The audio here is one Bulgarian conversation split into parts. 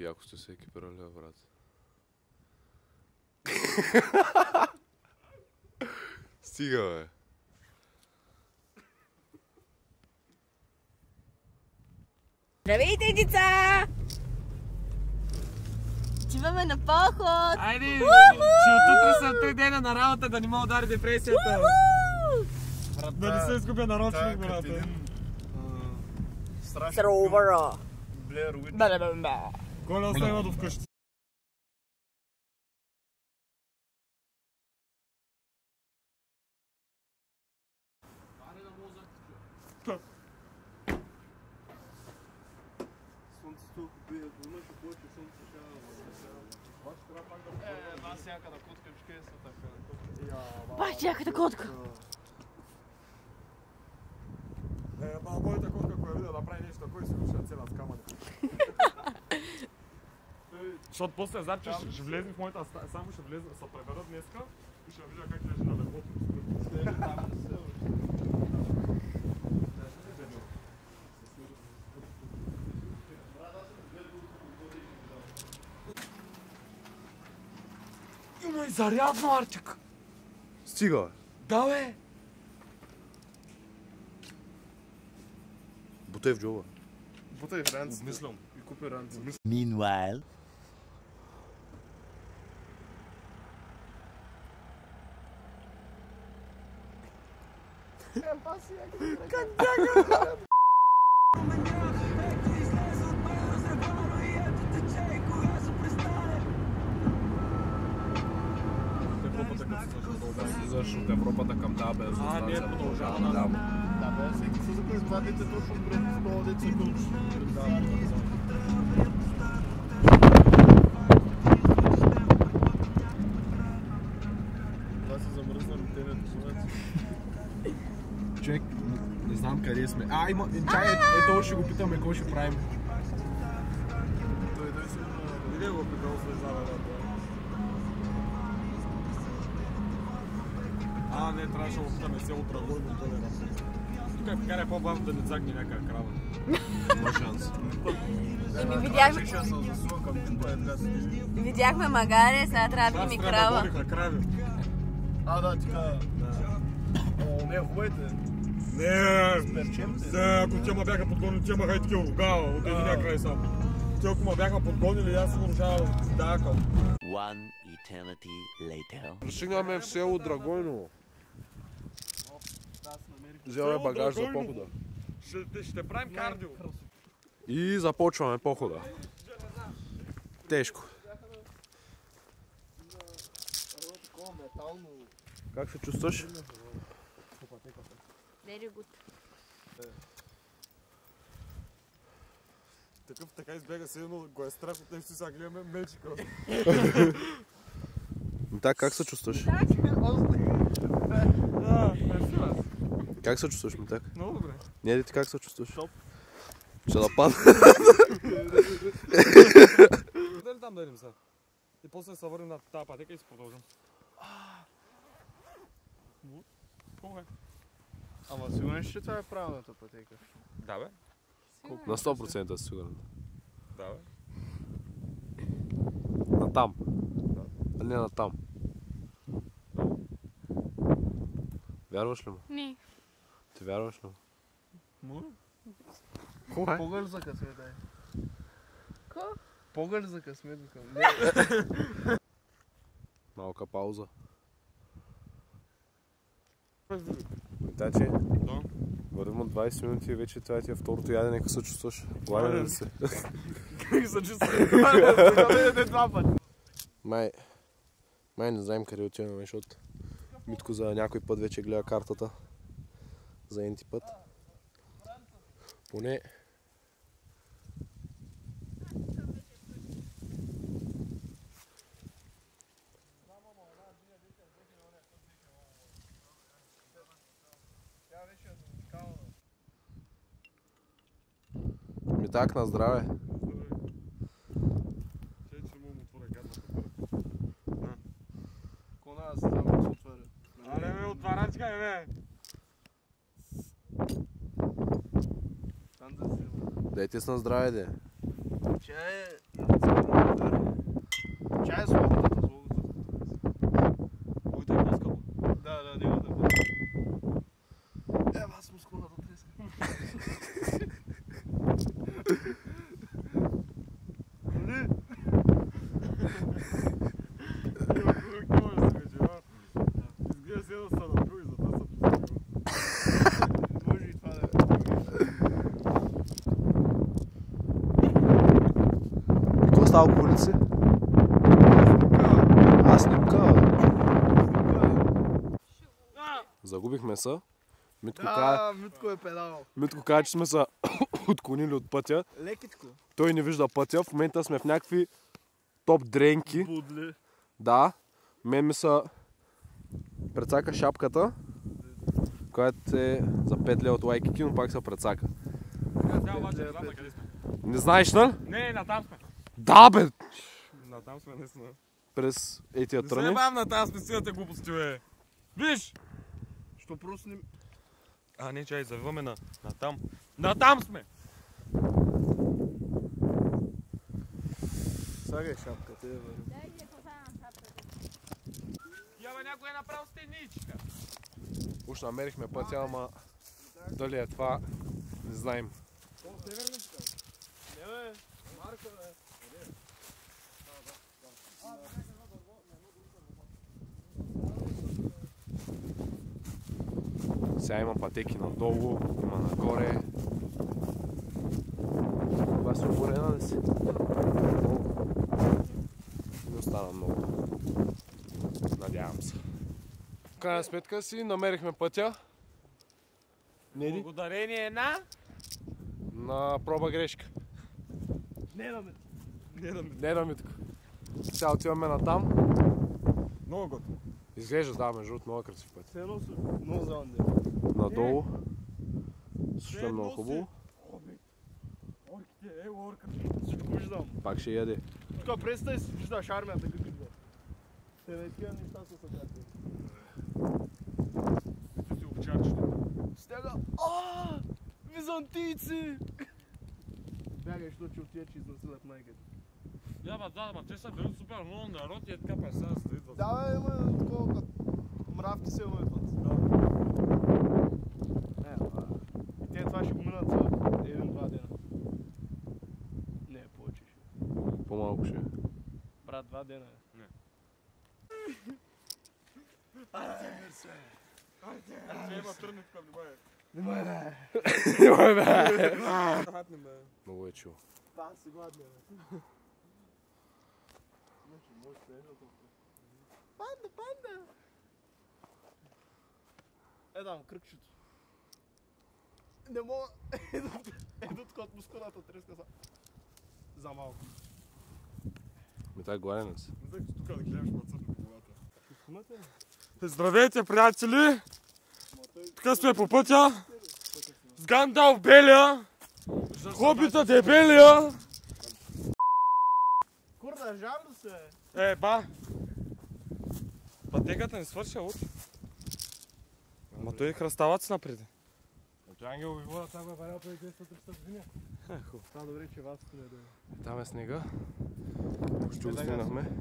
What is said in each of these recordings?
яко сте се екипирали, брат. Стига, бе. Здравейте, деца! Отиваме на поход! Айде, че от утре съм 3 дена на работа, да не мога да удари депресията. Да не се изгубя нарочно, брат. Сровара! Блер Уит. Коля остава до вкъщи. Слънцето бие, ако имаш повече слънце, ще бас яката котка, ще е така. Баш яката котка! Моята котка, koja видя да прави нещо, кой си слуша цела с камъни. Защото после завче ще влезе в моята стая, само ще влезе, се пребера днеска и ще видя как лежи на леглото. Има и зарядно, Арчик! Стига, бе. Да, бе! Бутай в джоба. Бутай в ранците. Обмислям. И купи ранци. Meanwhile. Слизаш от Европата към тази бензостанция, продължава надам. Да, бе, всеки се закъс това дете точно пред това дете се кълчи. Това се замръзна летенето, слънце. Човек, не знам къде сме. Има, чай, ето ще го питаме, какво ще правим. Той си видя го прикол слезава, да. Не, трябваше да го питаме село Драгойно, той не раз. Тук карай по-бавно да не цагне някаква крава. Има шанс. Видяхме магаре, сега трябва да ми крава. Водих на крави. Да, така. О, не, хубавите. Не, ако те ма бяха подгонили, те маха и такива рога от единия край само. Те ако ма бяха подгонили, аз сигурно ще да акъл. One eternity later. Пристигнахме в село Драгойно. Взел багаж за похода. Ще правим кардио. И започваме похода. Тежко. Как се чувстваш? Very good. Така избега се едно, го е страх от нещо, сега гледаме мечика. Так, как се чувстваш? Как се чувстваш, Митак? Много добре. Не, ти как се чувстваш? Ще да падна. Дали там да идем сега? И после се върнем на тази пътека и се продължим. Колко е? Ама сигурен ще това е правилната пътека? Да, бе. На 100% си сигурен. Да, бе. На там. А не на там. Вярваш ли му? Не. Ти вярваш ли му? Колко е? Погъл за късмет, дай. Ко? Погъл за късмет, викам. Малка пауза. Тачи? Да. Вървим от 20 минути и вече това ти е второто ядене, как се чувстваш? Гладен ли си? Как се чувстваш? Това два пъти. Май не знаем къде отиваме, защото Митко за някой път вече гледа картата. За енти път. Поне... Митак, на здраве! Аз там да се отваря. Аре бе, отварачка е бе! Там да се... Дайте с на здраве, де! Чай е... Чай е слогата. Лугата е по-скъпо. Да, него да бъде. Аз му склона да треска. Изглежда се едно са на други, затова са посъгнал. Може и това да е. И какво става по улици? Снимка. Загубихме се. Митко е педал. Митко каза, че сме се отклонили от пътя. Лекичко. Той не вижда пътя. В момента сме в някакви топ дренки. Будли. Да. Мен ми се прецака шапката, която е за 5 лева от Waikiki, но пак се прецака. Да, обаче не знам на къде сме. Не знаеш, нали? Не, натам сме. Да, бе! Натам сме, наистина. През етия Не се тръни. бавам натам сме силата глупости, бе. Виж! Що просто не... А, не, чай, завиваме натам. Натам сме! Сагай шапката, е, бе. Я, бе, някой е направил стеничка. Уж намерихме пътя, ама дали е това, не знаем. Не, бе. Марка, бе. Сега има пътеки надолу, има нагоре. Това си оборена ли си? Не остана много. Надявам се. В крайна сметка си намерихме пътя. Неди? Благодарение На проба грешка. Не, да ме. Не на Митко. Сега отиваме натам. Много готово. Изглежда, да, между другото, много красив път. Все едно са много заванде. Надолу. Също е много хубаво. Орките, орката. Всичко виждам. Пак ще яде. Тук представи си, виждаш армията как идва. Те не тия неща са съкратени. Ето си овчарчето. Стяга. Византийци! Бягай, що че отида, че изнасилят майката. Да, ма те са били супер много народ и е така песен да идват. Да, бе, има такова като мравки се умътват. Да. И те това ще го минат за 1-2 дена. Не, повече ще. По-малко ще. Брат, 2 дена. Не. Ще има тръдни тук, внимай. Немай, бе! Много е чул. Да, си гладния, бе. Може да е толкова. Панда! Там, кръгчето. Не мога... Едно така от мускулата треска за малко. Ми так гладен си. Не знам, че тук да гледаш мацъпи по главата. Имате? Здравейте, приятели! Тук сме по пътя. С Гандалф белия. Хобита дебелия. Курда, жал се! Ба! Пътеката не свърша от. Ма той хръставаци напреди. Ангел ви вода, това е варял преди 200-300 години. Това добре, че вас не да. Там е снега. Почти го стигнахме.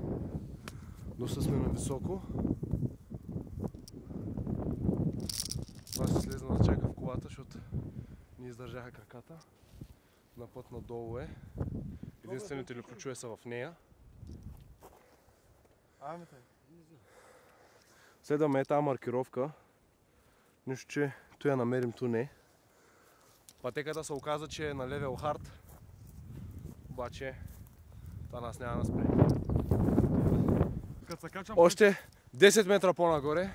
Доста сме на високо. Това ще слезна да чака в колата, защото ни издържаха краката. На път надолу е. Единствените лекочуе са в нея. Следваме тази маркировка. Нищо, че ту я намерим, ту не. Пътеката се оказа, че е на левел хард. Обаче това нас няма да спре. Още 10 метра по-нагоре.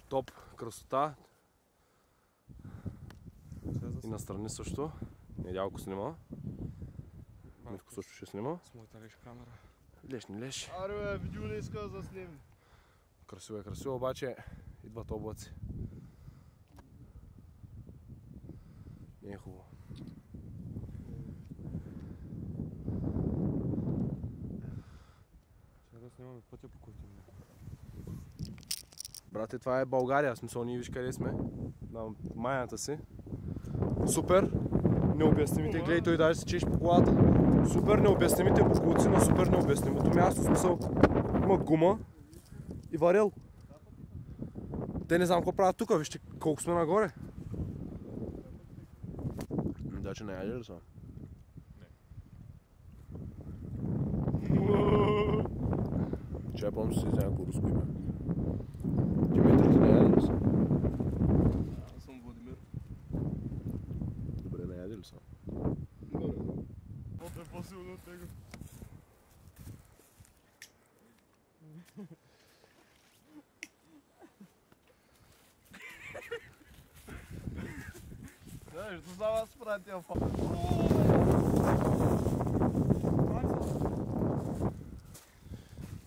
Топ красота. И настрани също. Недялко снима. Митко също ще снима. С моята леш камера. Леш не леш. Аре бе, видео не иска да заснем. Красиво е красиво, обаче идват облаци. Не е хубаво. Сега да снимаме пътя по който ми. Брате, това е България, в смисъл ние виж къде сме. На майната си. Супер! необяснимите. Гледай, той даже се чеше по колата. Супер необяснимите буклуци на супер необяснимото място. Смисъл, има гума и варел. Те не знам какво правят тук, вижте колко сме нагоре. Да, че не яде ли са? Че я помня, че си изя някакво руско име. Димитрите не яде ли са? Аз съм Владимир. Добре, не яде ли са? Каквото е по-силно от него. Знаеш, да знам аз правя тия фа.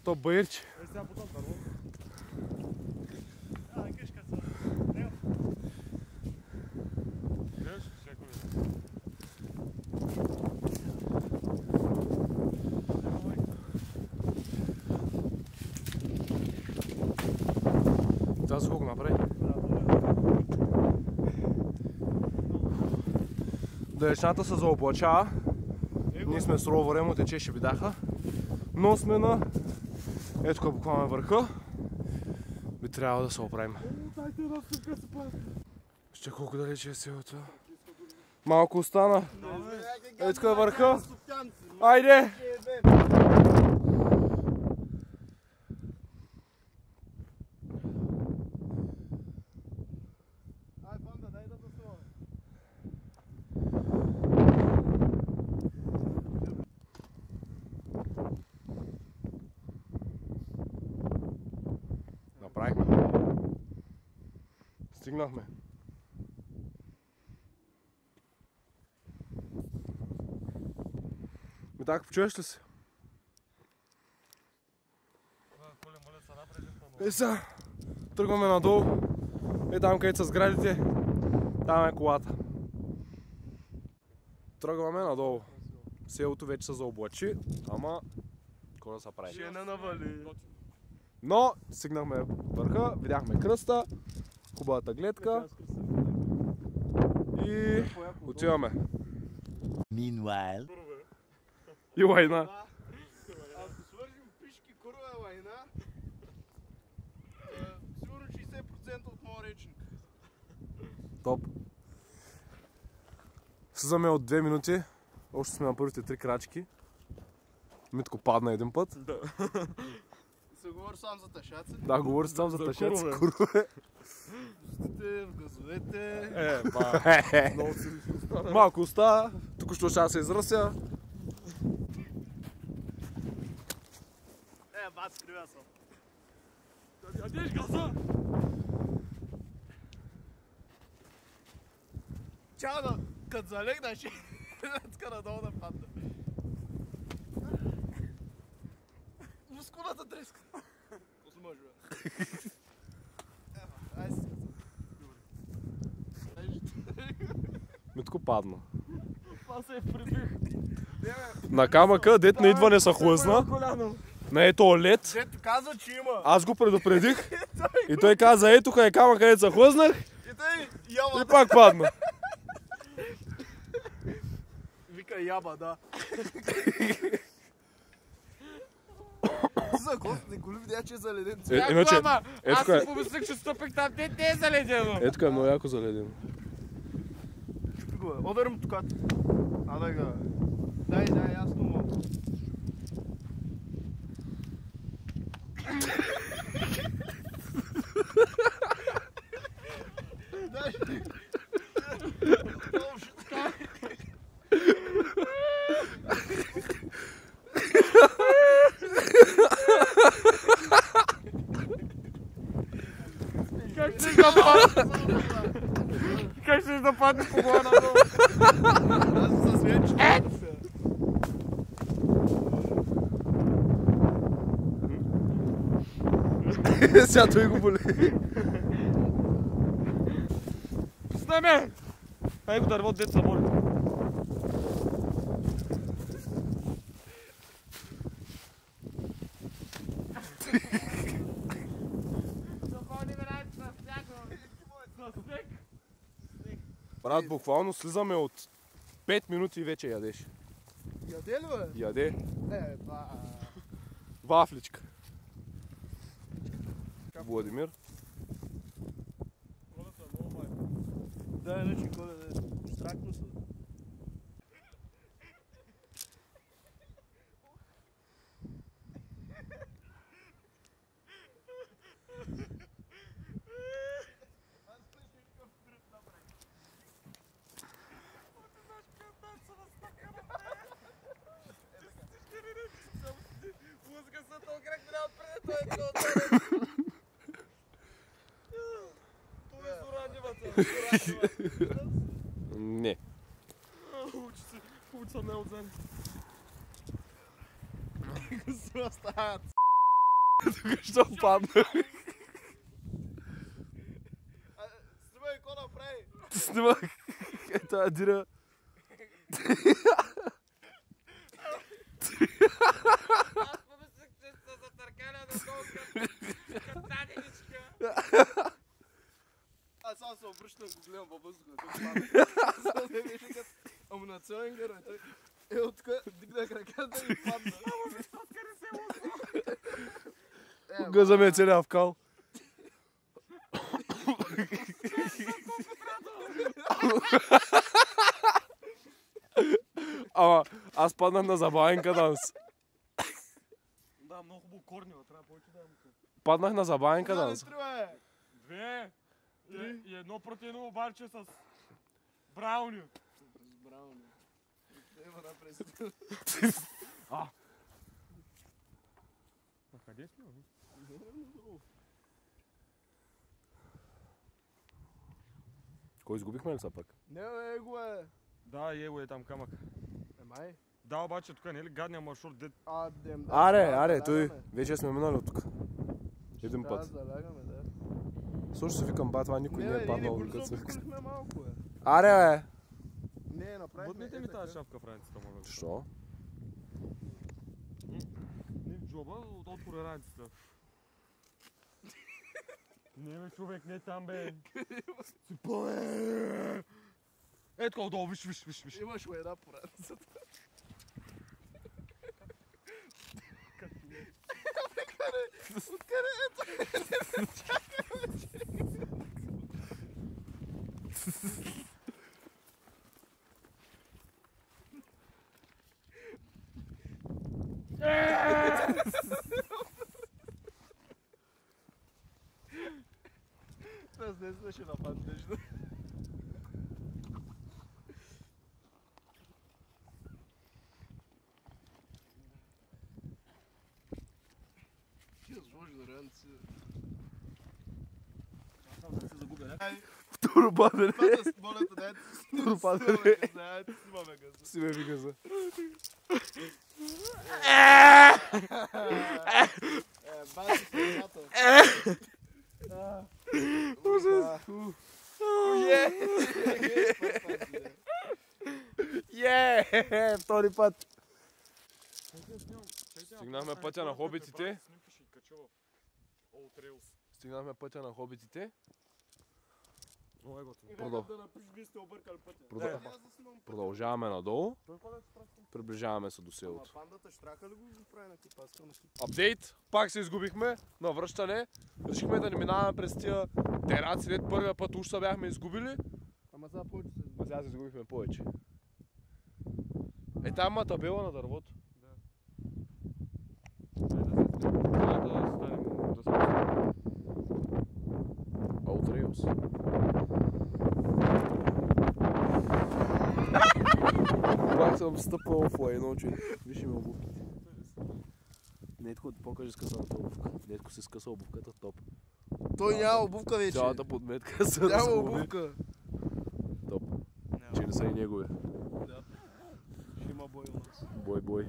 То баирче. Е, сега потом дърво. Кишка са. Гледаш, всяко ли? Това за колко направи? Далечната се заоблачава. Ние сме с ровъра, му течеше бидаха. Но сме на... Ето тук буквално е върха. Би трябва да се оправим. Дайте една стъпка се пази. Ще колко далече е селото. Малко остана. Ето тук е върха. Айде! Направихме. Стигнахме. Ми така, почуеш ли се? Е сега, тръгваме надолу. Е там където са сградите. Там е колата. Тръгваме надолу. Селото вече се заоблачи, ама какво да се прави? Ще не навали. Но стигнахме върха, видяхме кръста, хубавата гледка и отиваме. Meanwhile, И лайна. Ако свържим пишки, курва е лайна, сигурно 60% от моя речник. Топ. Слизаме от 2 минути, още сме на първите 3 крачки. Митко падна един път. Се говори сам за тъшаци. Да, говори сам за тъшаци, курове. Пустите в газовете. Малко остава, тук ще да се изръся. Бат, скривя съм. Ядеш газа! Чао да, като залегнаш, така надолу да падна. Мускулата треска. После може, бе. Ай си. Митко падна. Това се е прибих. На камъка, дет на идване се хлъзна. На ето лед. Дето казва, че има. Аз го предупредих. И той каза, ето къде камъка, където се хлъзнах. И той яба. И пак падна. Вика яба, да. За гост, не го ли видя, че е заледен. Иначе, Аз си помислих, че стъпих там, те е заледено. ето е много яко заледено. Ударим тук. Адай га. Дай, ясно му. Как ще да падне по глава надолу? Аз със вече. Сега той го боли. Пустай ме! Ай го дърво, деца моли. Брат, буквално слизаме от 5 минути и вече ядеш. Яде ли, бе? Яде. Това... Вафличка. Владимир. Да, иначе коля да е стракно се. Не. Учи се не отзад. Се оставят. Що падна? Снимай какво направи. Снимах. Ето Адира. Аз помислих, че сте затъркаля надолу като таненичка. Аз само се обръщам, го гледам във въздуха. Само не беше като амунационен герой. Той е от тук, дигнах ръката и падна. Газа ме целя в кал. Ама аз паднах на забавен каданс. Да, много хубаво корнева, трябва повече да имам. Паднах на забавен каданс. Две. И едно против едно обаче с брауни. Брауни. Има напред. А къде сме? Кой изгубихме ли са пък? Не, бе, го е. Да, его е там камък. Май. Да, обаче тук не е ли гадния маршрут, дед? Аре, той. Вече сме минали от тук. Един път. Залягаме, да. Също се викам, ба, това никой не е паднал. Не, бързо обиколихме малко, бе. Аре, бе! Не, направихме. Бъднете ми тази шапка в раницата, моля. Що? Не в джоба, отвори раницата. Не, бе, човек, не там, бе. Си пъле! Ето така отдолу, виж. Имаш го една по раницата. Откъде ето? Аз днес беше нападнежда. Ти я сложи на раници. Второ падане. Моля те, дайте си. Второ падане. Дайте си, маме газа. Си ме ви газа. Бати се, тато. Ужас. Втори път. Стигнахме пътя на хобитите. Стигнахме пътя на хобитите. Продължаваме надолу. Приближаваме се до селото. Пандата штрака ли го прави на типаска на тип? Апдейт. Пак се изгубихме на връщане. Решихме да не минаваме през тия тераци, след първия път уж се бяхме изгубили. Ама сега повече се А сега се изгубихме повече. Е, там има табела на дървото. Outreus. Пак съм стъпал в лайноче. Виж има обувките. Нетко, покажи скъсаната обувка. Нетко се скъса обувката топ. Той няма обувка вече. Цялата подметка се Няма разгуби. обувка. Топ. Че не са и негови. Ще има бой у нас. Бой.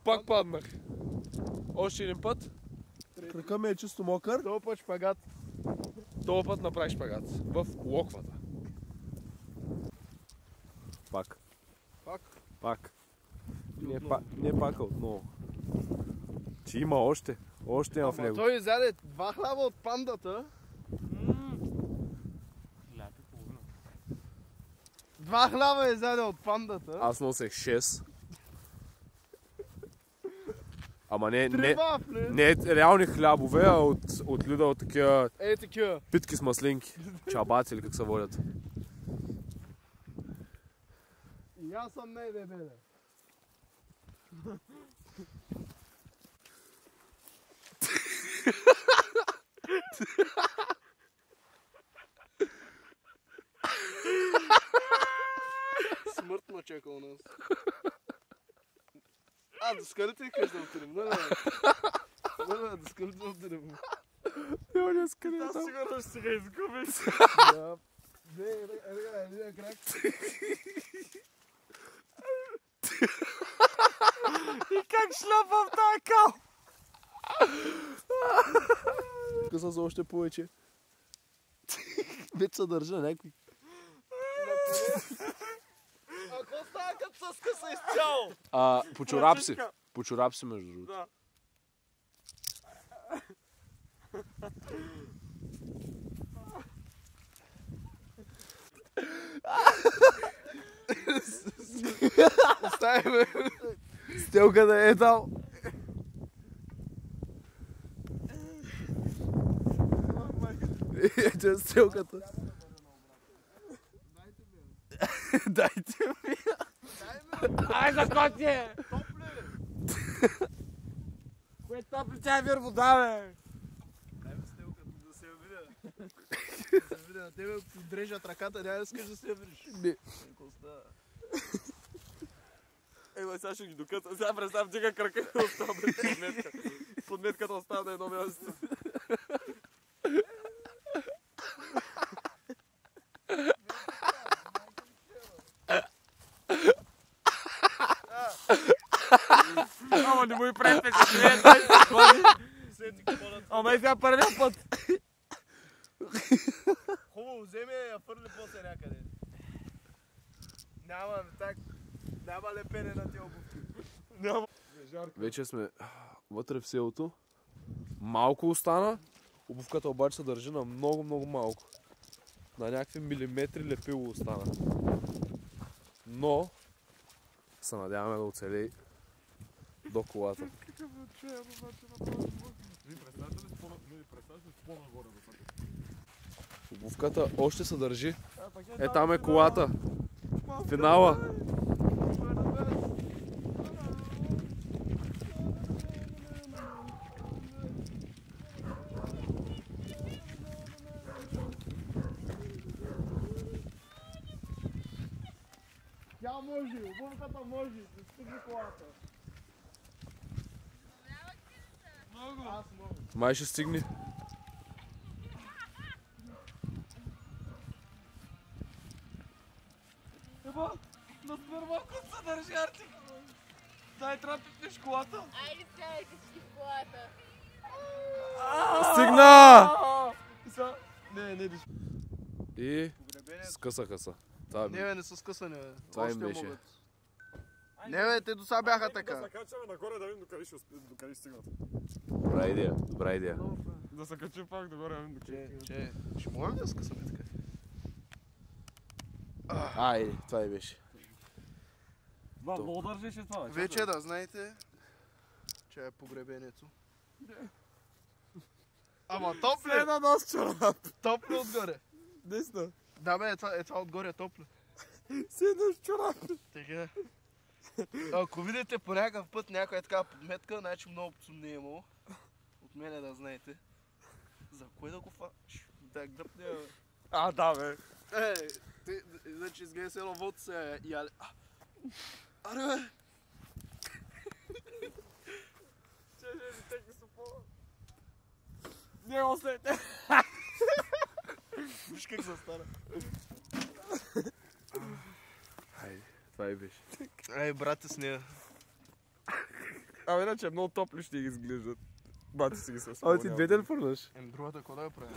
Пак паднах. Още един път. Крака ми е чисто мокър. Това път шпагат. Този път направи шпагат. В локвата. Пак. Не пака отново. Че има още. Още има в него. Той изяде 2 хляба от пандата. 2 хляба изяде от пандата. Аз носех 6. Ама не реални хлябове, а от Lidl такива такива. питки с маслинки. Чабаци или как се водят. И аз съм най-дебеле. Смъртно чека у нас. До скъде ти кажеш да отидем? Не, до скъде да отидем? Няма не скъде Аз там. сигурно ще си ga изгубиш. Един крак. И как шляпам в тази кал? Къса за още повече. Вече се държа някакви. А какво става като се скъса изцяло? По чорап си. По чорап си между другото. Да. Остави ме. Стелка да е дал. Ето е стелката. Дайте ми. Ай, за коти! Кое топли чай вир вода, бе? Дай ми стелката да се я видя. Да се видя на тебе, ако ти дрежат ръката, няма да искаш да се я видиш. Не. Какво става? Ей, сега ще ги докъсна. Сега представям, дига крака и остава без подметка. Подметката остава на едно място. Ама не му и прави впечатление, той се ходи. Ама и сега първия път. Хубаво, вземи я фърли после някъде. Няма лепене на тия обувки. Няма. Вече сме вътре в селото. Малко остана. Обувката обаче се държи на много малко. На някакви милиметри лепило остана. Но се надяваме да оцелей до колата. Обувката още се държи. Там е колата. Финала. Тя може, обувката може, да стигне колата. Аз мога. Май ще стигне. Еба, на спермакът се държи Артик. Дай трябва да пипнеш колата. Айде сега, качи в колата. Стигна! Не, И скъсаха се. Не бе, не са скъсани бе. Това им Още беше. могат. Не бе, те до сега бяха така. Да се качаме нагоре да видим докъде ще стигнат. Добра идея. Да се качим пак догоре да видим докъде. Ще можем да скъсаме така? Айде, това и беше. Много държеше това, бе. Вече да знаете, че е погребението. Ама топле! Една нос чорап. Топле отгоре. Десна. Да бе, това отгоре е топле. Седна с чорап. Така. Ако видите по някакъв път някоя така подметка, значи много псум не е имало. От мене да знаете. За кое да го да гръпне, бе. Да, бе. Значи изгледа се едно вод се яде. Аре, бе! Теки са по... Не усете. Виж как се стара. Айде, това и беше. Ай, брате с нея. Иначе много топли ще ги изглеждат. Бати си ги със. Ти двете ли фърнаш? Другата, какво да я правим?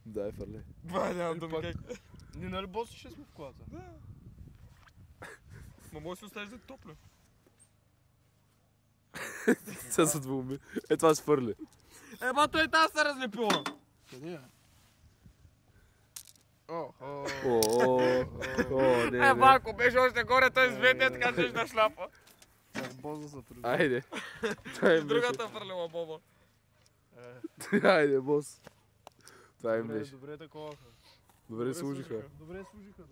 Дай фърли. Това нямам да ми как. Ние нали боси ще сме в колата? Ма може да си оставиш да топлю. Сега са двуми. Това се фърли. Ема той тази се разлепила. Къде е? не. Ако беше още горе, той светне, така ще да шляпа. Боза са трудно. Айде. Това им беше. Другата фърлила боба. Айде, бос. Това им беше. Добре такова. Добре служиха. Добре служиха.